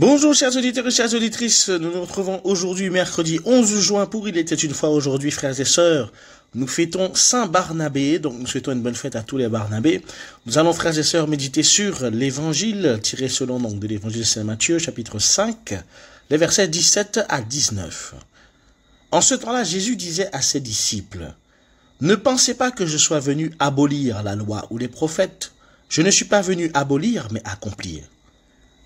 Bonjour chers auditeurs et chères auditrices, nous nous retrouvons aujourd'hui mercredi 11 juin pour Il était une fois aujourd'hui, frères et sœurs. Nous fêtons Saint Barnabé, donc nous souhaitons une bonne fête à tous les Barnabés. Nous allons, frères et sœurs, méditer sur l'évangile tiré selon donc de l'évangile de Saint Matthieu, chapitre 5, les versets 17 à 19. En ce temps-là, Jésus disait à ses disciples, « Ne pensez pas que je sois venu abolir la loi ou les prophètes. Je ne suis pas venu abolir, mais accomplir.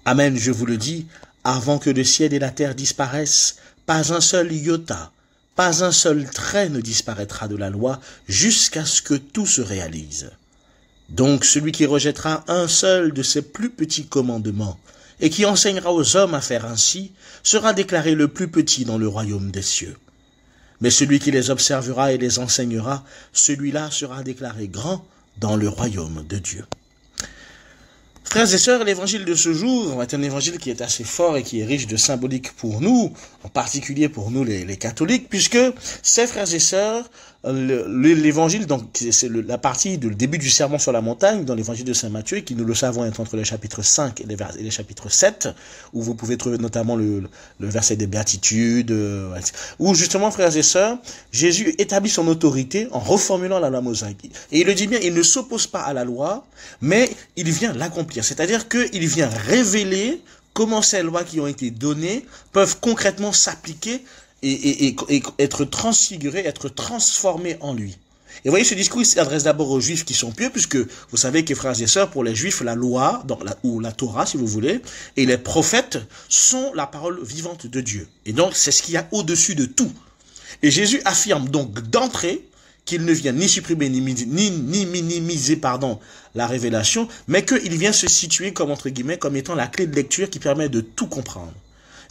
Amen, je vous le dis, avant que le ciel et la terre disparaissent, pas un seul iota, pas un seul trait ne disparaîtra de la loi jusqu'à ce que tout se réalise. Donc celui qui rejettera un seul de ces plus petits commandements et qui enseignera aux hommes à faire ainsi sera déclaré le plus petit dans le royaume des cieux. Mais celui qui les observera et les enseignera, celui-là sera déclaré grand dans le royaume de Dieu. » Frères et sœurs, l'évangile de ce jour est un évangile qui est assez fort et qui est riche de symbolique pour nous, en particulier pour nous les catholiques, puisque ces frères et sœurs, l'évangile, donc c'est la partie du début du sermon sur la montagne dans l'évangile de Saint Matthieu, qui nous le savons est entre le chapitre 5 et les chapitres 7, où vous pouvez trouver notamment le verset des béatitudes, où justement, frères et sœurs, Jésus établit son autorité en reformulant la loi mosaïque. Et il le dit bien, il ne s'oppose pas à la loi, mais il vient l'accomplir. C'est-à-dire qu'il vient révéler comment ces lois qui ont été données peuvent concrètement s'appliquer et être transfigurées, être transformées en lui. Et vous voyez, ce discours, il s'adresse d'abord aux Juifs qui sont pieux, puisque vous savez que, frères et sœurs, pour les Juifs, la loi, ou la Torah, si vous voulez, et les prophètes sont la parole vivante de Dieu. Et donc, c'est ce qu'il y a au-dessus de tout. Et Jésus affirme donc d'entrée qu'il ne vient ni supprimer ni minimiser la révélation, mais qu'il vient se situer comme, entre guillemets, comme étant la clé de lecture qui permet de tout comprendre.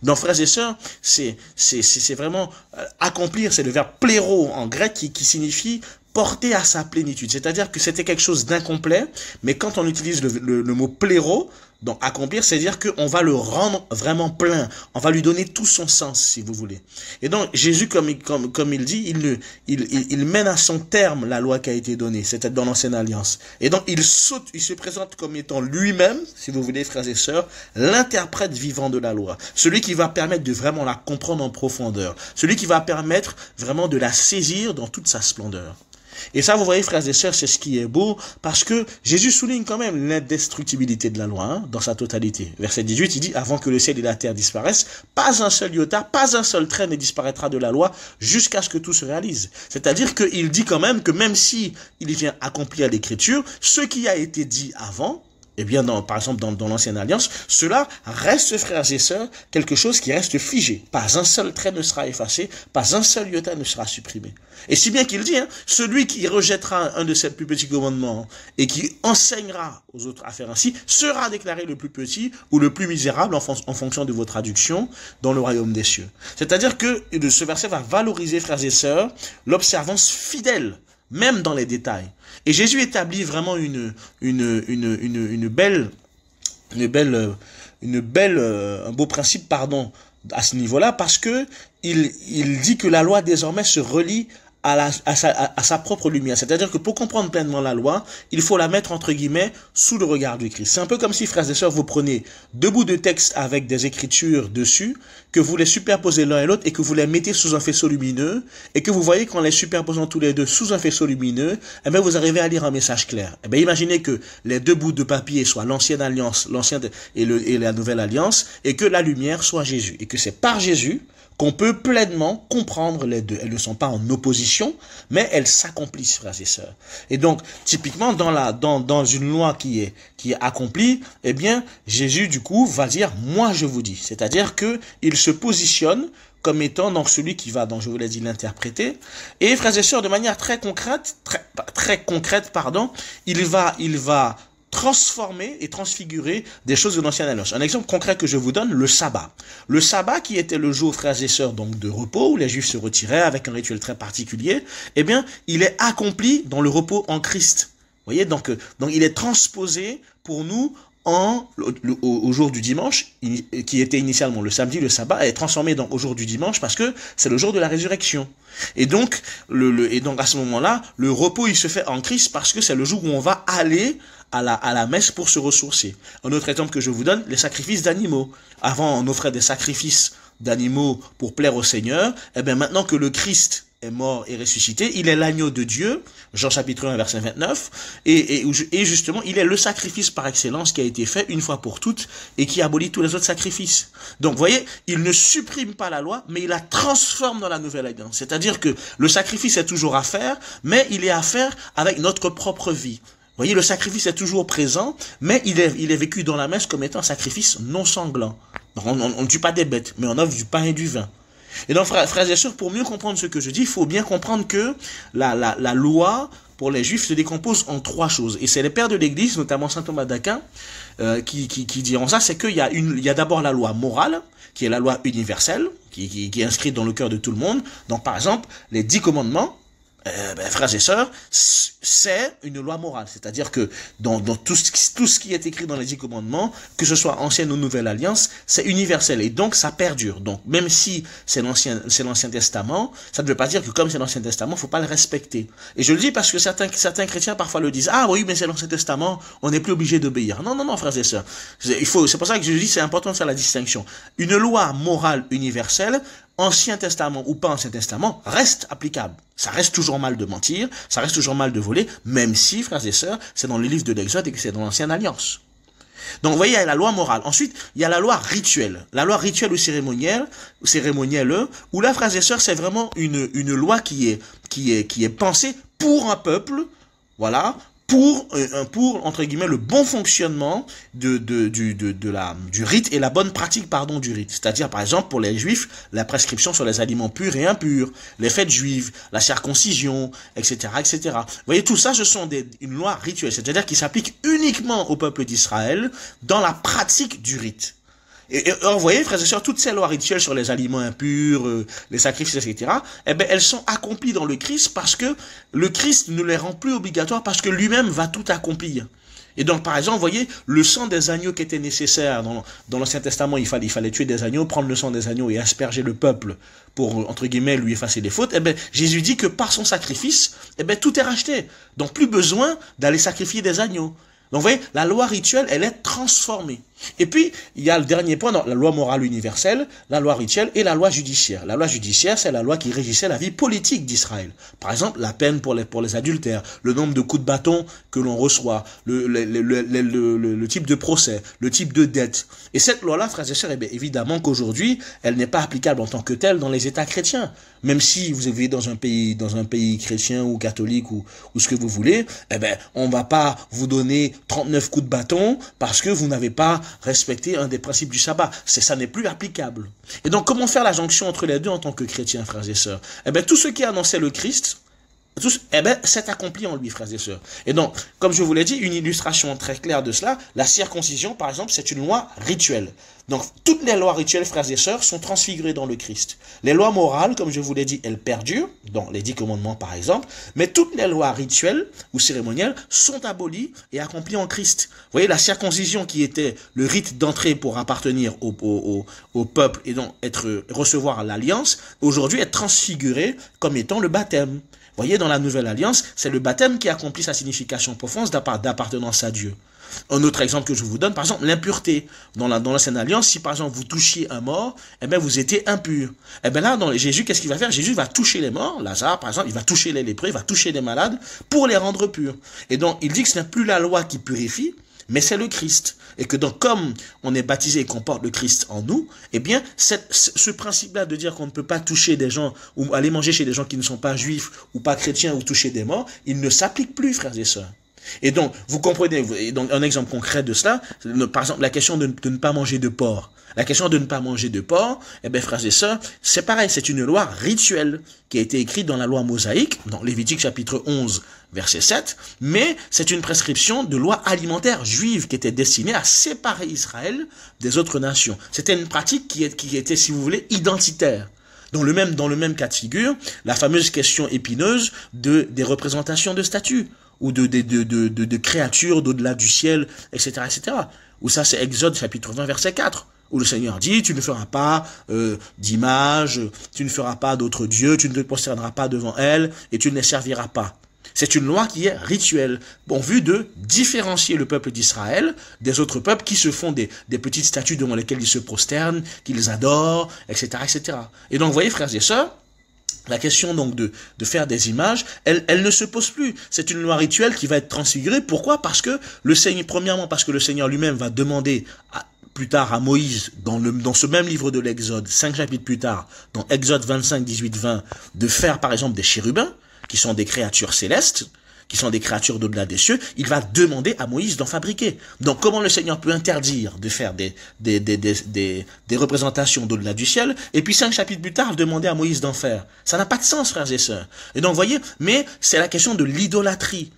Donc, frères et sœurs, c'est vraiment accomplir, c'est le verbe pléro en grec qui signifie porter à sa plénitude. C'est-à-dire que c'était quelque chose d'incomplet, mais quand on utilise le mot pléro, donc accomplir, c'est-à-dire qu'on va le rendre vraiment plein. On va lui donner tout son sens, si vous voulez. Et donc, Jésus, comme il dit, il mène à son terme la loi qui a été donnée. C'était dans l'Ancienne Alliance. Et donc, il se présente comme étant lui-même, si vous voulez, frères et sœurs, l'interprète vivant de la loi. Celui qui va permettre de vraiment la comprendre en profondeur. Celui qui va permettre vraiment de la saisir dans toute sa splendeur. Et ça, vous voyez, frères et sœurs, c'est ce qui est beau, parce que Jésus souligne quand même l'indestructibilité de la loi, dans sa totalité. Verset 18, il dit, avant que le ciel et la terre disparaissent, pas un seul iota, pas un seul trait ne disparaîtra de la loi, jusqu'à ce que tout se réalise. C'est-à-dire qu'il dit quand même que même si il vient accomplir l'écriture, ce qui a été dit avant, eh bien, par exemple, dans l'Ancienne Alliance, cela reste, frères et sœurs, quelque chose qui reste figé. Pas un seul trait ne sera effacé, pas un seul iota ne sera supprimé. Et si bien qu'il dit, celui qui rejettera un de ces plus petits commandements et qui enseignera aux autres à faire ainsi, sera déclaré le plus petit ou le plus misérable en fonction de vos traductions dans le royaume des cieux. C'est-à-dire que ce verset va valoriser, frères et sœurs, l'observance fidèle, même dans les détails. Et Jésus établit vraiment un beau principe, à ce niveau-là, parce que il dit que la loi désormais se relie à sa propre lumière. C'est-à-dire que pour comprendre pleinement la loi, il faut la mettre, entre guillemets, sous le regard du Christ. C'est un peu comme si, frères et sœurs, vous prenez deux bouts de texte avec des écritures dessus, que vous les superposez l'un et l'autre et que vous les mettez sous un faisceau lumineux, et que vous voyez qu'en les superposant tous les deux sous un faisceau lumineux, eh bien, vous arrivez à lire un message clair. Eh bien, imaginez que les deux bouts de papier soient l'Ancienne Alliance, et la Nouvelle Alliance, et que la lumière soit Jésus. Et que c'est par Jésus qu'on peut pleinement comprendre les deux. Elles ne sont pas en opposition, mais elles s'accomplissent, frères et sœurs. Et donc, typiquement, dans une loi qui est accomplie, eh bien, Jésus, du coup, va dire, moi je vous dis. C'est-à-dire que il se positionne comme étant donc celui qui va, donc je vous l'ai dit, l'interpréter. Et, frères et sœurs, de manière très concrète, il va transformer et transfigurer des choses de l'Ancienne Alliance. Un exemple concret que je vous donne, le sabbat. Le sabbat qui était le jour, frères et sœurs, donc de repos, où les Juifs se retiraient avec un rituel très particulier, eh bien, il est accompli dans le repos en Christ. Vous voyez, donc il est transposé pour nous au jour du dimanche, qui était initialement le samedi, le sabbat, est transformé donc au jour du dimanche parce que c'est le jour de la résurrection. Et donc à ce moment-là, le repos il se fait en Christ parce que c'est le jour où on va aller à la messe pour se ressourcer. Un autre exemple que je vous donne, les sacrifices d'animaux. Avant, on offrait des sacrifices d'animaux pour plaire au Seigneur. Eh bien, maintenant que le Christ est mort et ressuscité, il est l'agneau de Dieu, Jean chapitre 1 verset 29, et justement, il est le sacrifice par excellence qui a été fait une fois pour toutes et qui abolit tous les autres sacrifices. Donc, vous voyez, il ne supprime pas la loi, mais il la transforme dans la nouvelle alliance. C'est-à-dire que le sacrifice est toujours à faire, mais il est à faire avec notre propre vie. Vous voyez, le sacrifice est toujours présent, mais il est vécu dans la messe comme étant un sacrifice non sanglant. Donc, on ne tue pas des bêtes, mais on offre du pain et du vin. Et donc, frères et sœurs, pour mieux comprendre ce que je dis, il faut bien comprendre que la loi, pour les Juifs, se décompose en trois choses. Et c'est les pères de l'Église, notamment saint Thomas d'Aquin, qui diront ça, c'est qu'il y a d'abord la loi morale, qui est la loi universelle, qui est inscrite dans le cœur de tout le monde. Donc, par exemple, les 10 commandements, frères et sœurs, c'est une loi morale. C'est-à-dire que dans tout ce qui est écrit dans les 10 commandements, que ce soit ancienne ou nouvelle alliance, c'est universel et donc ça perdure. Donc même si c'est l'Ancien Testament, ça ne veut pas dire que comme c'est l'Ancien Testament, il faut pas le respecter. Et je le dis parce que certains chrétiens parfois le disent. Ah oui, mais c'est l'Ancien Testament, on n'est plus obligé d'obéir. Non, frères et sœurs. C'est pour ça que je dis c'est important de faire la distinction. Une loi morale universelle, Ancien Testament ou pas Ancien Testament, reste applicable. Ça reste toujours mal de mentir, ça reste toujours mal de voler, même si, frères et sœurs, c'est dans le livre de l'Exode et que c'est dans l'Ancienne Alliance. Donc, vous voyez, il y a la loi morale. Ensuite, il y a la loi rituelle. La loi rituelle ou cérémonielle, où là, frères et sœurs, c'est vraiment une loi qui est pensée pour un peuple, voilà, pour entre guillemets le bon fonctionnement du rite et la bonne pratique du rite. C'est-à-dire par exemple pour les Juifs la prescription sur les aliments purs et impurs, les fêtes juives, la circoncision, etc., etc. Vous voyez, tout ça ce sont une loi rituelle, c'est-à-dire qui s'applique uniquement au peuple d'Israël dans la pratique du rite. Et vous voyez, frères et sœurs, toutes ces lois rituelles sur les aliments impurs, les sacrifices, etc., eh ben, elles sont accomplies dans le Christ parce que le Christ ne les rend plus obligatoires parce que lui-même va tout accomplir. Et donc, par exemple, vous voyez, le sang des agneaux qui était nécessaire dans l'Ancien Testament, il fallait tuer des agneaux, prendre le sang des agneaux et asperger le peuple pour, entre guillemets, lui effacer les fautes. Eh ben, Jésus dit que par son sacrifice, eh ben, tout est racheté. Donc, plus besoin d'aller sacrifier des agneaux. Donc, vous voyez, la loi rituelle, elle est transformée. Et puis, il y a le dernier point, la loi morale universelle, la loi rituelle et la loi judiciaire. La loi judiciaire, c'est la loi qui régissait la vie politique d'Israël. Par exemple, la peine pour les adultères, le nombre de coups de bâton que l'on reçoit, le type de procès, le type de dette. Et cette loi-là, frères et sœurs, eh bien, évidemment qu'aujourd'hui, elle n'est pas applicable en tant que telle dans les États chrétiens. Même si vous vivez dans un pays chrétien ou catholique ou ce que vous voulez, eh ben, on va pas vous donner 39 coups de bâton parce que vous n'avez pas respecter un des principes du sabbat. Ça n'est plus applicable. Et donc, comment faire la jonction entre les deux en tant que chrétiens, frères et sœurs? Eh bien, tout ce qui annonçait le Christ, c'est accompli en lui, frères et sœurs. Et donc, comme je vous l'ai dit, une illustration très claire de cela, la circoncision, par exemple, c'est une loi rituelle. Donc, toutes les lois rituelles, frères et sœurs, sont transfigurées dans le Christ. Les lois morales, comme je vous l'ai dit, elles perdurent, dans les 10 commandements, par exemple, mais toutes les lois rituelles ou cérémonielles sont abolies et accomplies en Christ. Vous voyez, la circoncision qui était le rite d'entrée pour appartenir au peuple et donc recevoir l'alliance, aujourd'hui est transfigurée comme étant le baptême. Vous voyez, dans la nouvelle alliance, c'est le baptême qui accomplit sa signification profonde d'appartenance à Dieu. Un autre exemple que je vous donne, par exemple, l'impureté. Dans l'ancienne alliance, si par exemple vous touchiez un mort, eh bien vous étiez impur. Eh bien là, Jésus, qu'est-ce qu'il va faire? Jésus va toucher les morts, Lazare par exemple, il va toucher les lépreux, il va toucher les malades pour les rendre purs. Et donc, il dit que ce n'est plus la loi qui purifie, mais c'est le Christ. Et que donc, comme on est baptisé et qu'on porte le Christ en nous, eh bien, ce principe-là de dire qu'on ne peut pas toucher des gens, ou aller manger chez des gens qui ne sont pas juifs, ou pas chrétiens, ou toucher des morts, il ne s'applique plus, frères et sœurs. Et donc, vous comprenez, et donc un exemple concret de cela, par exemple, la question de ne pas manger de porc. La question de ne pas manger de porc, eh bien, frères et sœurs, c'est pareil, c'est une loi rituelle qui a été écrite dans la loi mosaïque, dans Lévitique chapitre 11, verset 7, mais c'est une prescription de loi alimentaire juive qui était destinée à séparer Israël des autres nations. C'était une pratique qui était, si vous voulez, identitaire. Dans le même cas de figure, la fameuse question épineuse des représentations de statues ou de créatures d'au-delà du ciel, etc., etc. Ou ça, c'est Exode chapitre 20, verset 4, où le Seigneur dit, tu ne feras pas d'image, tu ne feras pas d'autres dieux, tu ne te prosterneras pas devant elles, et tu ne les serviras pas. C'est une loi qui est rituelle, en vue de différencier le peuple d'Israël des autres peuples qui se font des petites statues devant lesquelles ils se prosternent, qu'ils adorent, etc., etc. Et donc, vous voyez, frères et sœurs, la question donc de faire des images, elle ne se pose plus. C'est une loi rituelle qui va être transfigurée. Pourquoi? Parce que le Seigneur, premièrement, parce que le Seigneur lui-même va demander plus tard à Moïse, dans ce même livre de l'Exode, 5 chapitres plus tard, dans Exode 25, 18, 20, de faire par exemple des chérubins, qui sont des créatures célestes, qui sont des créatures d'au-delà des cieux. Il va demander à Moïse d'en fabriquer. Donc comment le Seigneur peut interdire de faire des représentations d'au-delà du ciel, et puis 5 chapitres plus tard demander à Moïse d'en faire? Ça n'a pas de sens, frères et sœurs. Et donc vous voyez, mais c'est la question de l'idolâtrie.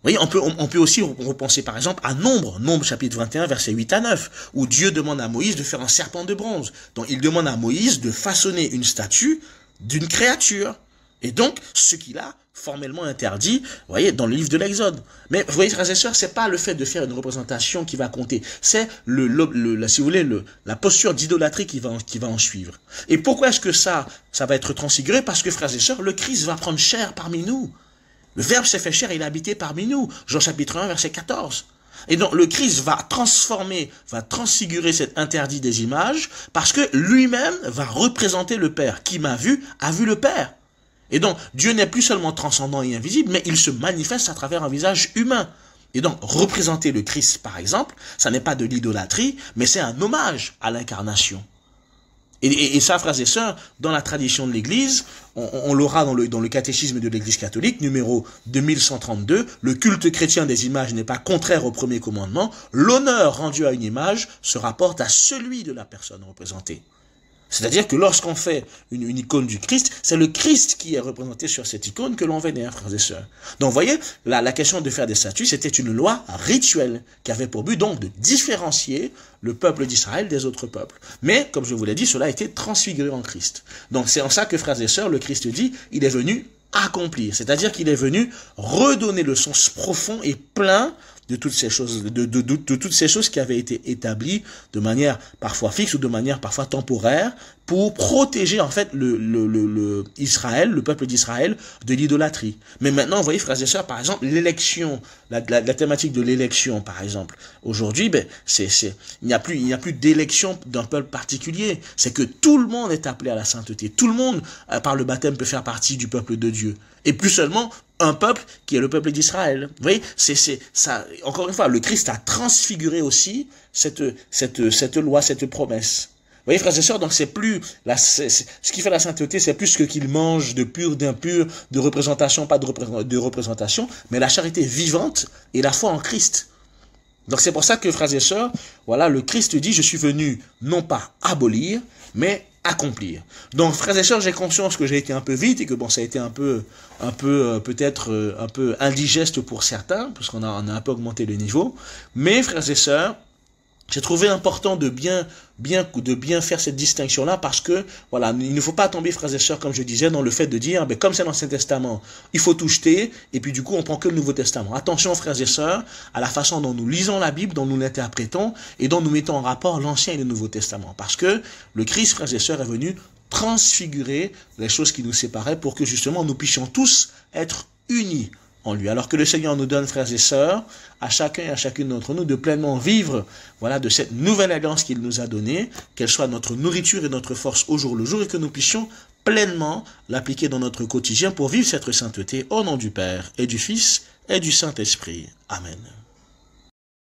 Vous voyez, on peut aussi repenser par exemple à Nombre chapitre 21, versets 8 à 9, où Dieu demande à Moïse de faire un serpent de bronze. Donc il demande à Moïse de façonner une statue d'une créature. Et donc, ce qu'il a formellement interdit, vous voyez, dans le livre de l'Exode. Mais vous voyez, frères et sœurs, c'est pas le fait de faire une représentation qui va compter, c'est si vous voulez, la posture d'idolâtrie qui va en suivre. Et pourquoi est-ce que ça va être transfiguré? Parce que, frères et sœurs, le Christ va prendre chair parmi nous. Le Verbe s'est fait chair, il a habité parmi nous. Jean chapitre 1, verset 14. Et donc, le Christ va transfigurer cet interdit des images, parce que lui-même va représenter le Père. Qui m'a vu, a vu le Père. Et donc, Dieu n'est plus seulement transcendant et invisible, mais il se manifeste à travers un visage humain. Et donc, représenter le Christ, par exemple, ça n'est pas de l'idolâtrie, mais c'est un hommage à l'incarnation. Et ça, frères et sœurs, dans la tradition de l'Église, on l'aura dans le catéchisme de l'Église catholique, numéro 2132, le culte chrétien des images n'est pas contraire au premier commandement, l'honneur rendu à une image se rapporte à celui de la personne représentée. C'est-à-dire que lorsqu'on fait une icône du Christ, c'est le Christ qui est représenté sur cette icône que l'on vénère, frères et sœurs. Donc, vous voyez, la question de faire des statues, c'était une loi rituelle qui avait pour but donc de différencier le peuple d'Israël des autres peuples. Mais, comme je vous l'ai dit, cela a été transfiguré en Christ. Donc, c'est en ça que, frères et sœurs, le Christ dit, il est venu accomplir. C'est-à-dire qu'il est venu redonner le sens profond et plein de toutes ces choses, de toutes ces choses qui avaient été établies de manière parfois fixe ou de manière parfois temporaire pour protéger en fait Israël, le peuple d'Israël de l'idolâtrie. Mais maintenant, vous voyez, frères et sœurs, par exemple, l'élection, la thématique de l'élection, par exemple, aujourd'hui, il n'y a plus d'élection d'un peuple particulier. C'est que tout le monde est appelé à la sainteté. Tout le monde, par le baptême, peut faire partie du peuple de Dieu. Et plus seulement un peuple qui est le peuple d'Israël. Vous voyez, c'est ça. Encore une fois, le Christ a transfiguré aussi cette loi, cette promesse. Vous voyez, frères et sœurs, donc c'est plus ce qui fait la sainteté, c'est plus ce qu'il mange de pur, d'impur, de représentation, pas de représentation, mais la charité vivante et la foi en Christ. Donc c'est pour ça que, frères et sœurs, voilà, le Christ dit, je suis venu non pas abolir, mais accomplir. Donc, frères et sœurs, j'ai conscience que j'ai été un peu vite et que bon, ça a été peut-être un peu indigeste pour certains, parce qu'on a un peu augmenté le niveau. Mais, frères et sœurs, j'ai trouvé important de bien faire cette distinction-là parce que, voilà, il ne faut pas tomber, frères et sœurs, comme je disais, dans le fait de dire, comme c'est l'Ancien Testament, il faut tout jeter, et puis du coup, on prend que le Nouveau Testament. Attention, frères et sœurs, à la façon dont nous lisons la Bible, dont nous l'interprétons, et dont nous mettons en rapport l'Ancien et le Nouveau Testament. Parce que le Christ, frères et sœurs, est venu transfigurer les choses qui nous séparaient pour que, justement, nous puissions tous être unis en lui. Alors que le Seigneur nous donne, frères et sœurs, à chacun et à chacune d'entre nous, de pleinement vivre, voilà, de cette nouvelle alliance qu'il nous a donnée, qu'elle soit notre nourriture et notre force au jour le jour, et que nous puissions pleinement l'appliquer dans notre quotidien pour vivre cette sainteté au nom du Père et du Fils et du Saint-Esprit. Amen.